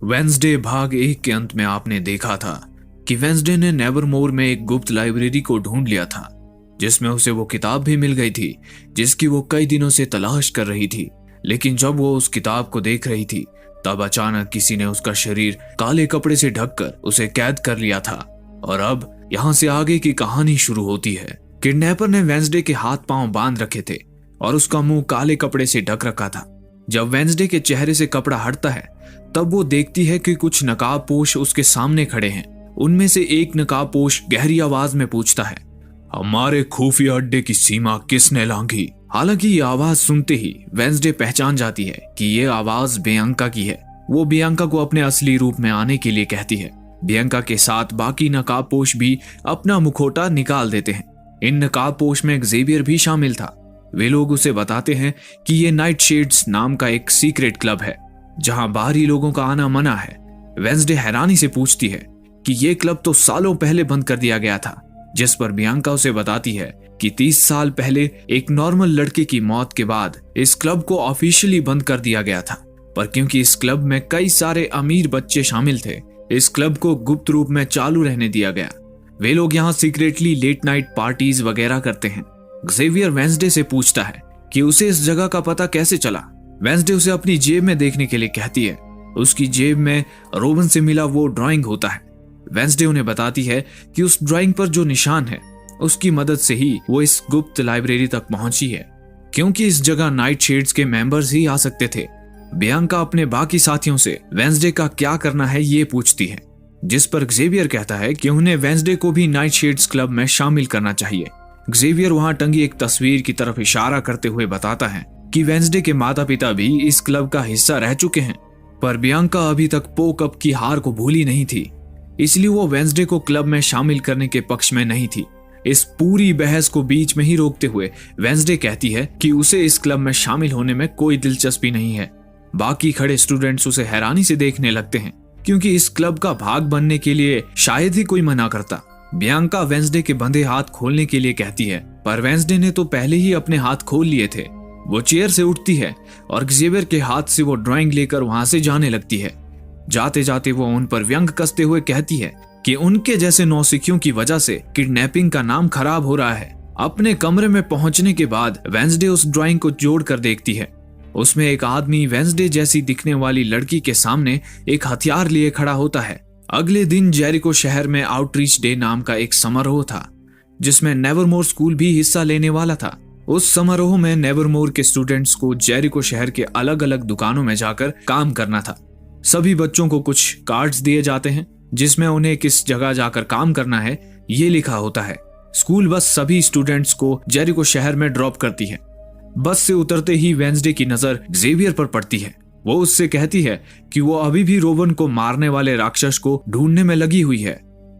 Wednesday भाग 1 के अंत में आपने देखा था कि वेंसडे ने नेवरमोर में एक गुप्त लाइब्रेरी को ढूंढ लिया था, जिसमें उसे वो किताब भी मिल गई थी जिसकी वो कई दिनों से तलाश कर रही थी। लेकिन जब वो उस किताब को देख रही थी तब अचानक किसी ने उसका शरीर काले कपड़े से ढककर उसे कैद कर लिया था। और अब यहाँ से आगे की कहानी शुरू होती है। किडनैपर ने वेंसडे के हाथ पांव बांध रखे थे और उसका मुंह काले कपड़े से ढक रखा था। जब वेंसडे के चेहरे से कपड़ा हटता है तब वो देखती है कि कुछ नकाबपोश उसके सामने खड़े हैं। उनमें से एक नकाबपोश गहरी आवाज में पूछता है, हमारे खुफिया अड्डे की सीमा किसने लांघी? हालांकि ये आवाज सुनते ही वेंसडे पहचान जाती है कि ये आवाज बियांका की है। वो बियांका को अपने असली रूप में आने के लिए कहती है। बियांका के साथ बाकी नकाबपोश भी अपना मुखौटा निकाल देते हैं। इन नकाबपोश में ज़ेवियर भी शामिल था। वे लोग उसे बताते हैं कि ये नाइट शेड्स नाम का एक सीक्रेट क्लब है जहां बाहरी लोगों का आना मना है। वेंसडे हैरानी से पूछती है कि ये क्लब तो सालों पहले बंद कर दिया गया था, जिस पर बियांका उसे बताती है कि 30 साल पहले एक नॉर्मल लड़के की मौत के बाद इस क्लब को ऑफिशियली बंद कर दिया गया था। पर क्योंकि इस क्लब में कई सारे अमीर बच्चे शामिल थे, इस क्लब को गुप्त रूप में चालू रहने दिया गया। वे लोग यहाँ सीक्रेटली लेट नाइट पार्टीज वगैरह करते हैं। ज़ेवियर वेंसडे से पूछता है कि उसे इस जगह का पता कैसे चला। वेंसडे उसे अपनी जेब में देखने के लिए कहती है। उसकी जेब में रोवन से मिला वो ड्राइंग होता है। वेंसडे उन्हें बताती है कि उस ड्राइंग पर जो निशान है उसकी मदद से ही वो इस गुप्त लाइब्रेरी तक पहुंची है, क्योंकि इस जगह नाइट शेड्स के मेंबर्स ही आ सकते थे। बियांका अपने बाकी साथियों से वेंसडे का क्या करना है ये पूछती है, जिस पर ज़ेवियर कहता है कि उन्हें वेंसडे को भी नाइट शेड्स क्लब में शामिल करना चाहिए। ज़ेवियर वहां टंगी एक तस्वीर की तरफ इशारा करते हुए बताता है कि वेंसडे के माता पिता भी इस क्लब का हिस्सा रह चुके हैं। पर बियांका अभी तक पो कप की हार को भूली नहीं थी, इसलिए वो वेंसडे को क्लब में शामिल करने के पक्ष में नहीं थी। इस पूरी बहस को बीच में ही रोकते हुए वेंसडे कहती है कि उसे इस क्लब में शामिल होने में कोई दिलचस्पी नहीं है। बाकी खड़े स्टूडेंट्स उसे हैरानी से देखने लगते हैं, क्योंकि इस क्लब का भाग बनने के लिए शायद ही कोई मना करता। बियांका वेंसडे के बंधे हाथ खोलने के लिए कहती है, पर वेंसडे ने तो पहले ही अपने हाथ खोल लिए थे। वो चेयर से उठती है और ज़ेवियर के हाथ से वो ड्राइंग लेकर वहां से जाने लगती है। जाते जाते वो उन पर व्यंग कसते हुए कहती है कि उनके जैसे नौसिखियों की वजह से किडनैपिंग का नाम खराब हो रहा है। अपने कमरे में पहुंचने के बाद वेंसडे उस ड्राइंग को जोड़ कर देखती है। उसमें एक आदमी वेंसडे जैसी दिखने वाली लड़की के सामने एक हथियार लिए खड़ा होता है। अगले दिन जेरिको शहर में आउटरीच डे नाम का एक समारोह था, जिसमें नेवरमोर स्कूल भी हिस्सा लेने वाला था। उस समारोह में नेवरमोर के स्टूडेंट्स को जेरिको शहर के अलग अलग दुकानों में जाकर काम करना था। सभी बच्चों को कुछ कार्ड्स दिए जाते हैं जिसमें उन्हें किस जगह जाकर काम करना है ये लिखा होता है। स्कूल बस सभी स्टूडेंट्स को जेरिको शहर में ड्रॉप करती है। बस से उतरते ही वेंसडे की नजर ज़ेवियर पर पड़ती है। वो उससे कहती है कि वो अभी भी रोवन को मारने वाले राक्षस को ढूंढने में लगी हुई है।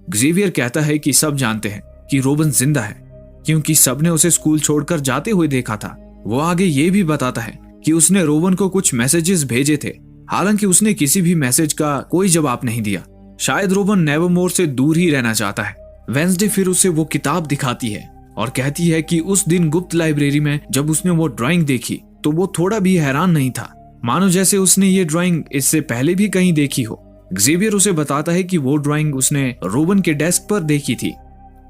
ज़ेवियर कहता है कि सब जानते हैं कि रोवन जिंदा है, क्योंकि सबने उसे स्कूल छोड़कर जाते हुए देखा था। वो आगे ये भी बताता है कि उसने रोवन को कुछ मैसेजेस भेजे थे, हालांकि उसने किसी भी मैसेज का कोई जवाब नहीं दिया। शायद रोवन नेवरमोर से दूर ही रहना चाहता है। वेंसडे फिर उसे वो किताब दिखाती है और कहती है कि उस दिन गुप्त लाइब्रेरी में जब उसने वो ड्राइंग देखी तो वो थोड़ा भी हैरान नहीं था, मानो जैसे उसने ये ड्राइंग इससे पहले भी कहीं देखी हो। ज़ेवियर उसे बताता है कि वो ड्राइंग उसने रोवन के डेस्क पर देखी थी।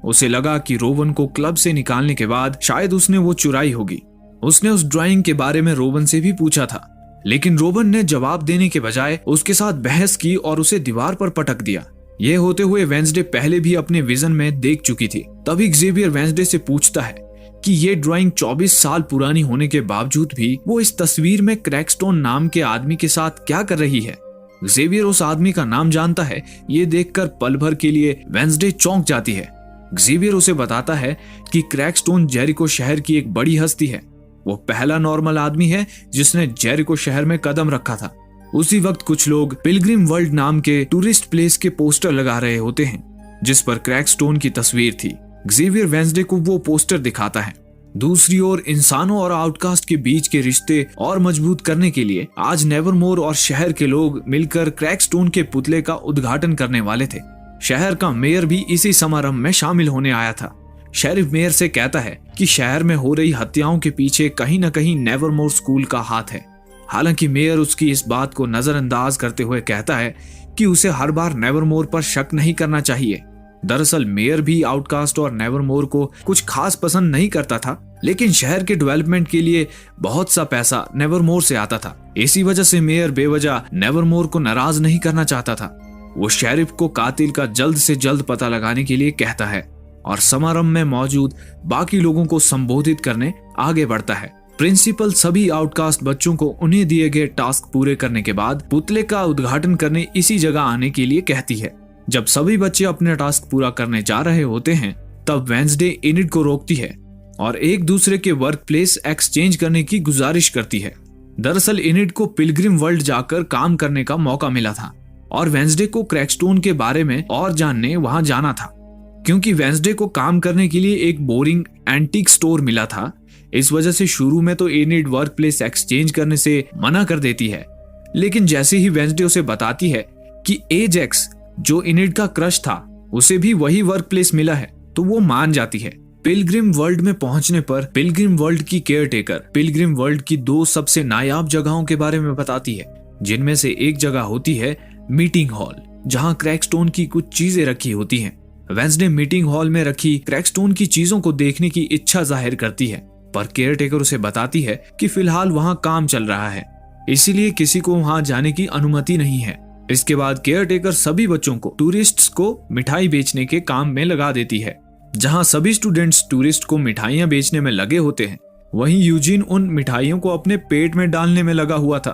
उसे लगा कि रोवन को क्लब से निकालने के बाद शायद उसने वो चुराई होगी। उसने उस ड्राइंग के बारे में रोवन से भी पूछा था, लेकिन रोवन ने जवाब देने के बजाय उसके साथ बहस की और उसे दीवार पर पटक दिया। यह होते हुए वेंसडे पहले भी अपने विजन में देख चुकी थी। तभी ज़ेवियर वेंसडे से पूछता है कि ये ड्राइंग 24 साल पुरानी होने के बावजूद भी वो इस तस्वीर में क्रैकस्टोन नाम के आदमी के साथ क्या कर रही है। ज़ेवियर उस आदमी का नाम जानता है। ये देखकर पल भर के लिए वेंसडे चौंक जाती है। ज़ेवियर उसे बताता है कि क्रैकस्टोन जेरिको शहर की एक बड़ी हस्ती है। वो पहला नॉर्मल आदमी है जिसने जेरिको शहर में कदम रखा था। उसी वक्त कुछ लोग पिलग्रिम वर्ल्ड नाम के टूरिस्ट प्लेस के पोस्टर लगा रहे होते हैं, जिस पर क्रैकस्टोन की तस्वीर थी। ज़ेवियर वेंसडे को वो पोस्टर दिखाता है। दूसरी ओर इंसानों और आउटकास्ट के बीच के रिश्ते और मजबूत करने के लिए आज नेवरमोर और शहर के लोग मिलकर क्रैकस्टोन के पुतले का उद्घाटन करने वाले थे। शहर का मेयर भी इसी समारोह में शामिल होने आया था। शेरिफ मेयर से कहता है कि शहर में हो रही हत्याओं के पीछे कहीं न कहीं नेवरमोर स्कूल का हाथ है। हालांकि मेयर उसकी इस बात को नजरअंदाज करते हुए कहता है कि उसे हर बार नेवरमोर पर शक नहीं करना चाहिए। दरअसल मेयर भी आउटकास्ट और नेवरमोर को कुछ खास पसंद नहीं करता था, लेकिन शहर के डेवलपमेंट के लिए बहुत सा पैसा नेवरमोर से आता था। इसी वजह से मेयर बेवजह नेवरमोर को नाराज नहीं करना चाहता था। वो शेरिफ को कातिल का जल्द से जल्द पता लगाने के लिए कहता है और समारंभ में मौजूद बाकी लोगों को संबोधित करने आगे बढ़ता है। प्रिंसिपल सभी आउटकास्ट बच्चों को उन्हें दिए गए टास्क पूरे करने के बाद पुतले का उद्घाटन करने इसी जगह आने के लिए कहती है। जब सभी बच्चे अपने टास्क पूरा करने जा रहे होते हैं, तब वेंसडे इनिड को रोकती है और एक दूसरे के वर्क प्लेस एक्सचेंज करने की गुजारिश करती है। दरअसल इनिड को पिलग्रिम वर्ल्ड जाकर काम करने का मौका मिला था और वेंसडे को क्रैकस्टोन के बारे में और जानने वहां जाना था। क्योंकि वेंसडे को काम करने के लिए एक बोरिंग एंटीक स्टोर मिला था, इस वजह से शुरू में तो इनिड वर्क प्लेस एक्सचेंज करने से मना कर देती है। लेकिन जैसे ही वेंसडे उसे बताती है कि एजेक्स जो इनिड का क्रश था उसे भी वही वर्क प्लेस मिला है, तो वो मान जाती है। पिलग्रिम वर्ल्ड में पहुंचने पर पिलग्रिम वर्ल्ड की केयरटेकर पिलग्रिम वर्ल्ड की 2 सबसे नायाब जगहों के बारे में बताती है, जिनमें से एक जगह होती है मीटिंग हॉल, जहां क्रैकस्टोन की कुछ चीजें रखी होती हैं। वेंसडे मीटिंग हॉल में रखी क्रैकस्टोन की चीजों को देखने की इच्छा जाहिर करती है, पर केयरटेकर उसे बताती है कि फिलहाल वहां काम चल रहा है, इसीलिए किसी को वहां जाने की अनुमति नहीं है। इसके बाद केयरटेकर सभी बच्चों को टूरिस्ट्स को मिठाई बेचने के काम में लगा देती है। जहां सभी स्टूडेंट्स टूरिस्ट को मिठाइयां बेचने में लगे होते हैं, वहीं यूजीन उन मिठाइयों को अपने पेट में डालने में लगा हुआ था।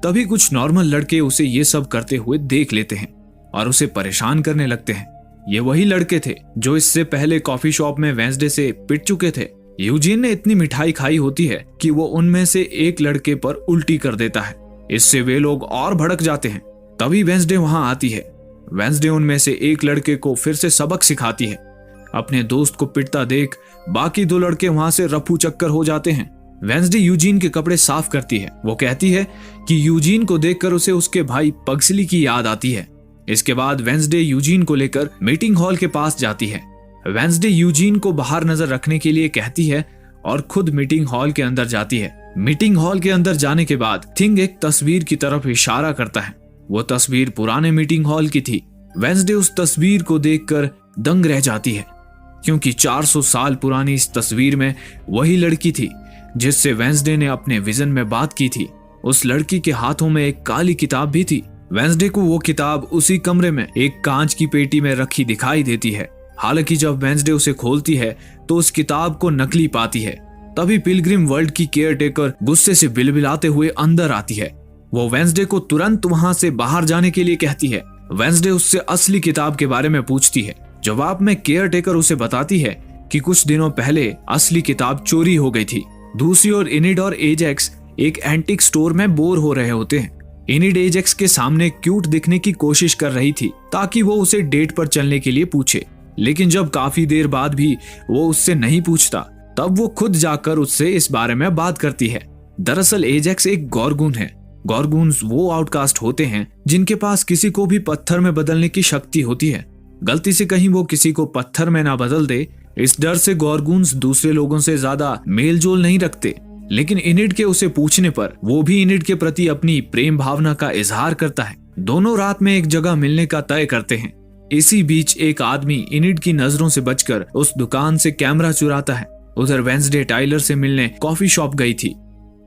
तभी कुछ नॉर्मल लड़के उसे ये सब करते हुए देख लेते हैं और उसे परेशान करने लगते हैं। ये वही लड़के थे जो इससे पहले कॉफी शॉप में वेंसडे से पिट चुके थे। यूजीन ने इतनी मिठाई खाई होती है कि वो उनमें से एक लड़के पर उल्टी कर देता है। इससे वे लोग और भड़क जाते हैं। तभी वेंसडे वहां आती है। वेंसडे उनमें से एक लड़के को फिर से सबक सिखाती है। अपने दोस्त को पिटता देख बाकी 2 लड़के वहां से रफू चक्कर हो जाते हैं। वेंसडे यूजीन के कपड़े साफ करती है। वो कहती है कि यूजीन को देखकर उसे उसके भाई पग्सली की याद आती है। इसके बाद वेंसडे यूजीन को लेकर मीटिंग हॉल के पास जाती है। वेंसडे यूजीन को बाहर नजर रखने के लिए कहती है और खुद मीटिंग हॉल के अंदर जाती है। मीटिंग हॉल के अंदर जाने के बाद थिंग एक तस्वीर की तरफ इशारा करता है। वो तस्वीर पुराने मीटिंग हॉल की थी। वेंसडे उस तस्वीर को देखकर दंग रह जाती है, क्योंकि 400 साल पुरानी इस तस्वीर में वही लड़की थी जिससे वेंसडे ने अपने विजन में बात की थी। उस लड़की के हाथों में एक काली किताब भी थी। वेंसडे को वो किताब उसी कमरे में एक कांच की पेटी में रखी दिखाई देती है। हालांकि जब वेंसडे उसे खोलती है तो उस किताब को नकली पाती है। तभी पिलग्रिम वर्ल्ड की केयरटेकर गुस्से से बिलबिलाते हुए अंदर आती है। वो वेंसडे को तुरंत वहां से बाहर जाने के लिए कहती है। वेंसडे उससे असली किताब के बारे में पूछती है। जवाब में केयरटेकर उसे बताती है कि कुछ दिनों पहले असली किताब चोरी हो गई थी। दूसरी ओर इनिड और एजेक्स एक एंटीक स्टोर में बोर हो रहे होते हैं। इनिड एजेक्स के सामने क्यूट दिखने की कोशिश कर रही थी ताकि वो उसे डेट पर चलने के लिए पूछे, लेकिन जब काफी देर बाद भी वो उससे नहीं पूछता, तब वो खुद जाकर उससे इस बारे में बात करती है। दरअसल एजेक्स एक गॉर्गून है। गॉर्गून्स वो आउटकास्ट होते हैं जिनके पास किसी को भी पत्थर में बदलने की शक्ति होती है। गलती से कहीं वो किसी को पत्थर में ना बदल दे, इस डर से गॉर्गून्स दूसरे लोगों से ज्यादा मेल जोल नहीं रखते। लेकिन इनिड के उसे पूछने पर वो भी इनिड के प्रति अपनी प्रेम भावना का इजहार करता है। दोनों रात में एक जगह मिलने का तय करते हैं। इसी बीच एक आदमी इनिड की नजरों से बचकर उस दुकान से कैमरा चुराता है। उधर वेंसडे टाइलर से मिलने कॉफी शॉप गई थी।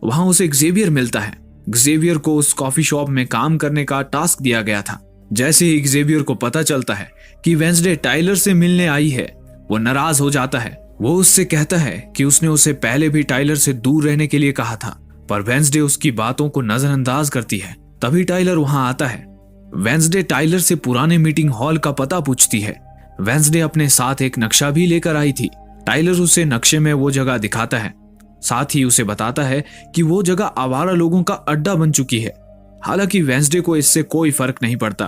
वहां उसे एक्जेवियर मिलता है। एक्जेवियर को उस कॉफी शॉप में काम करने का टास्क दिया गया था। जैसे ही एक्जेवियर को पता चलता है कि वेंसडे टाइलर से मिलने आई है, वो नाराज हो जाता है। वो उससे कहता है कि उसने उसे पहले भी टाइलर से दूर रहने के लिए कहा था, पर वेंसडे उसकी बातों को नजरअंदाज करती है। तभी टाइलर वहां आता है। वेंसडे टाइलर से पुराने मीटिंग हॉल का पता पूछती है। वेंसडे अपने साथ एक नक्शा भी लेकर आई थी। टाइलर उसे नक्शे में वो जगह दिखाता है। साथ ही उसे बताता है कि वो जगह आवारा लोगों का अड्डा बन चुकी है। हालांकि वेंसडे को इससे कोई फर्क नहीं पड़ता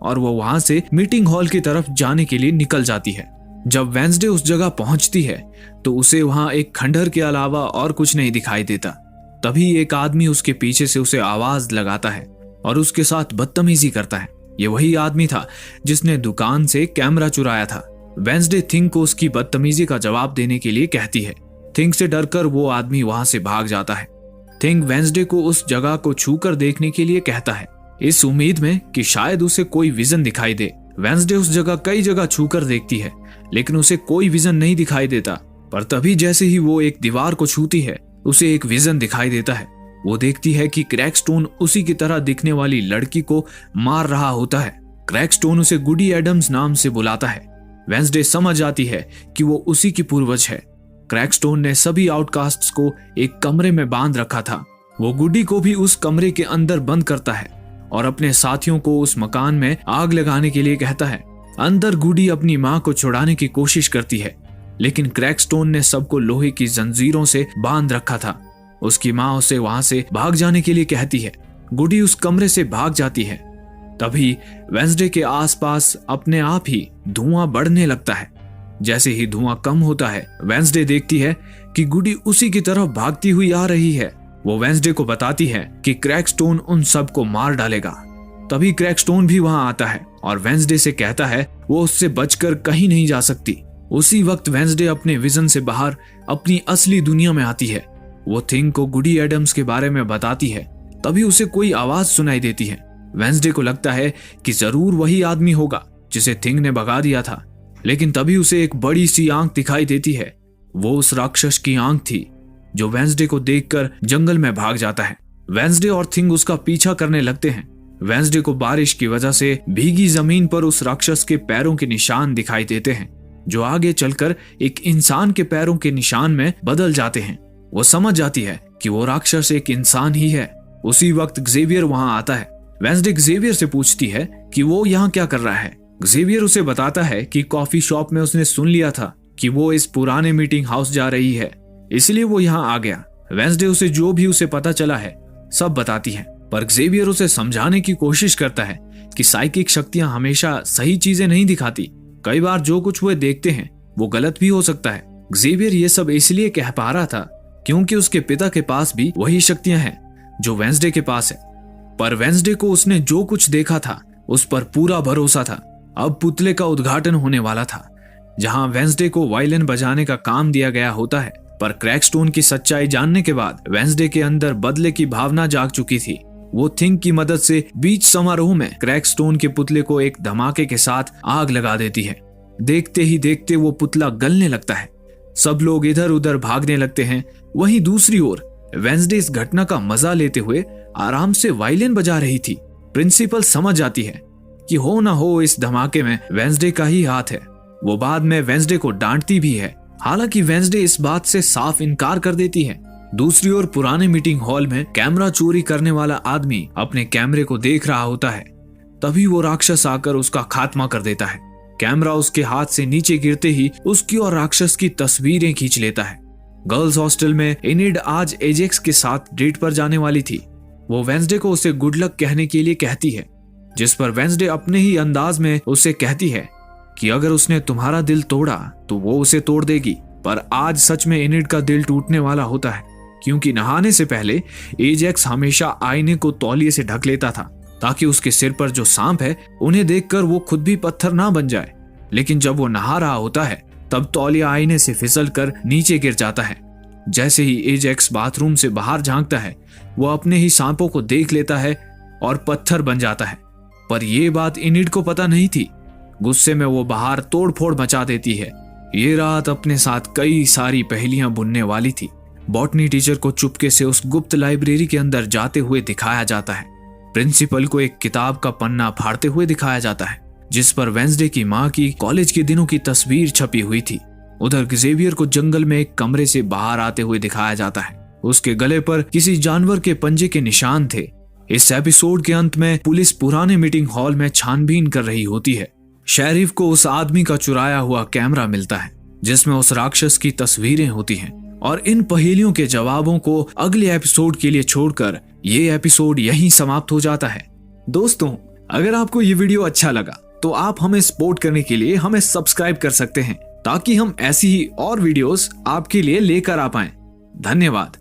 और वो वहां से मीटिंग हॉल की तरफ जाने के लिए निकल जाती है। जब वेंसडे उस जगह पहुंचती है तो उसे वहां एक खंडहर के अलावा और कुछ नहीं दिखाई देता। तभी एक आदमी उसके पीछे से उसे आवाज लगाता है और उसके साथ बदतमीजी करता है। ये वही आदमी था जिसने दुकान से कैमरा चुराया था। वेंसडे थिंग को उसकी बदतमीजी का जवाब देने के लिए कहती है। थिंग से डरकर वो आदमी वहां से भाग जाता है। थिंग वेंसडे को उस जगह को छूकर देखने के लिए कहता है, इस उम्मीद में कि शायद उसे कोई विजन दिखाई दे। वेंसडे उस जगह कई जगह छूकर देखती है, लेकिन उसे कोई विजन नहीं दिखाई देता। पर तभी जैसे ही वो एक दीवार को छूती है, उसे एक विजन दिखाई देता है। वो देखती है कि क्रैकस्टोन उसी की तरह दिखने वाली लड़की को मार रहा होता है। क्रैकस्टोन उसे गुडी एडम्स नाम से बुलाता है। वेंसडे समझ जाती है कि वो उसी की पूर्वज है। क्रैकस्टोन ने सभी आउटकास्ट्स को एक कमरे में बांध रखा था। वो गुडी को भी उस कमरे के अंदर बंद करता है और अपने साथियों को उस मकान में आग लगाने के लिए कहता है। अंदर गुडी अपनी मां को छुड़ाने की कोशिश करती है, लेकिन क्रैकस्टोन ने सबको लोहे की जंजीरों से बांध रखा था। उसकी मां उसे वहां से भाग जाने के लिए कहती है। गुडी उस कमरे से भाग जाती है। तभी वेंसडे के आसपास अपने आप ही धुआं बढ़ने लगता है। जैसे ही धुआं कम होता है, वेंसडे देखती है कि गुडी उसी की तरफ भागती हुई आ रही है। वो वेंसडे को बताती है कि क्रैकस्टोन उन सबको मार डालेगा। तभी क्रैकस्टोन भी वहां आता है और वेंसडे से कहता है वो उससे बचकर कहीं नहीं जा सकती। उसी वक्त वेंसडे अपने विजन से बाहर अपनी असली दुनिया में आती है। वो थिंग को गुडी एडम्स के बारे में बताती है। तभी उसे कोई आवाज सुनाई देती है। वेंसडे को लगता है कि जरूर वही आदमी होगा जिसे थिंग ने भगा दिया था, लेकिन तभी उसे एक बड़ी सी आंख दिखाई देती है। वो उस राक्षस की आंख थी जो वेंसडे को देखकर जंगल में भाग जाता है। वेंसडे और थिंग उसका पीछा करने लगते हैं। वेंसडे को बारिश की वजह से भीगी जमीन पर उस राक्षस के पैरों के निशान दिखाई देते हैं, जो आगे चलकर एक इंसान के पैरों के निशान में बदल जाते हैं। वो समझ जाती है कि वो राक्षस एक इंसान ही है। उसी वक्त ज़ेवियर वहां आता है। वेंसडे ज़ेवियर से पूछती है कि वो यहाँ क्या कर रहा है। ज़ेवियर उसे बताता है कि कॉफी शॉप में उसने सुन लिया था कि वो इस पुराने मीटिंग हाउस जा रही है, इसलिए वो यहाँ आ गया। वेंसडे उसे जो भी उसे पता चला है सब बताती है, पर ज़ेवियर उसे समझाने की कोशिश करता है कि साइकिक शक्तियां हमेशा सही चीजें नहीं दिखाती। कई बार जो कुछ वे देखते हैं वो गलत भी हो सकता है। ज़ेवियर ये सब इसलिए कह पा रहा था क्योंकि उसके पिता के पास भी वही शक्तियां हैं जो वेंसडे के पास है। पर वेंसडे को उसने जो कुछ देखा था उस पर पूरा भरोसा था। अब पुतले का उद्घाटन होने वाला था, जहां वेंसडे को वायलिन बजाने का काम दिया गया होता है। पर क्रैकस्टोन की सच्चाई जानने के बाद वेंसडे के अंदर बदले की भावना जाग चुकी थी। वो थिंग की मदद से बीच समारोह में क्रैकस्टोन के पुतले को एक धमाके के साथ आग लगा देती है। देखते ही देखते वो पुतला गलने लगता है। सब लोग इधर उधर भागने लगते हैं। वहीं दूसरी ओर वेंसडे इस घटना का मजा लेते हुए आराम से वायलिन बजा रही थी। प्रिंसिपल समझ जाती है कि हो ना हो इस धमाके में वेंसडे का ही हाथ है। वो बाद में वेंसडे को डांटती भी है, हालांकि वेंसडे इस बात से साफ इनकार कर देती है। दूसरी ओर पुराने मीटिंग हॉल में कैमरा चोरी करने वाला आदमी अपने कैमरे को देख रहा होता है। तभी वो राक्षस आकर उसका खात्मा कर देता है। कैमरा उसके हाथ से नीचे गिरते ही उसकी और राक्षस की तस्वीरें खींच लेता है। गर्ल्स हॉस्टल में एनिड आज एजेक्स के साथ डेट पर जाने वाली थी। वो वेंसडे को उसे गुड लक कहने के लिए कहती है, जिस पर वेंसडे अपने ही अंदाज में उसे कहती है कि अगर उसने तुम्हारा दिल तोड़ा तो वो उसे तोड़ देगी। पर आज सच में एनिड का दिल टूटने वाला होता है, क्योंकि नहाने से पहले एजेक्स हमेशा आईने को तौलिए से ढक लेता था ताकि उसके सिर पर जो सांप है उन्हें देखकर वो खुद भी पत्थर ना बन जाए। लेकिन जब वो नहा रहा होता है तब तौलिया आईने से फिसल कर नीचे गिर जाता है। जैसे ही एजेक्स बाथरूम से बाहर झांकता है, वो अपने ही सांपों को देख लेता है और पत्थर बन जाता है। पर यह बात एनिड को पता नहीं थी। गुस्से में वो बाहर तोड़फोड़ मचा देती है। ये रात अपने साथ कई सारी पहेलियां बुनने वाली थी। बॉटनी टीचर को चुपके से उस गुप्त लाइब्रेरी के अंदर जाते हुए दिखाया जाता है। प्रिंसिपल को एक किताब का पन्ना फाड़ते हुए दिखाया जाता है, जिस पर वेंसडे की मां की कॉलेज के दिनों की तस्वीर छपी हुई थी। उधर ज़ेवियर को जंगल में एक कमरे से बाहर आते हुए दिखाया जाता है। उसके गले पर किसी जानवर के पंजे के निशान थे। इस एपिसोड के अंत में पुलिस पुराने मीटिंग हॉल में छानबीन कर रही होती है। शेरिफ को उस आदमी का चुराया हुआ कैमरा मिलता है, जिसमें उस राक्षस की तस्वीरें होती हैं। और इन पहेलियों के जवाबों को अगले एपिसोड के लिए छोड़कर ये एपिसोड यहीं समाप्त हो जाता है। दोस्तों, अगर आपको ये वीडियो अच्छा लगा तो आप हमें सपोर्ट करने के लिए हमें सब्सक्राइब कर सकते हैं, ताकि हम ऐसी ही और वीडियोस आपके लिए लेकर आ पाएं। धन्यवाद।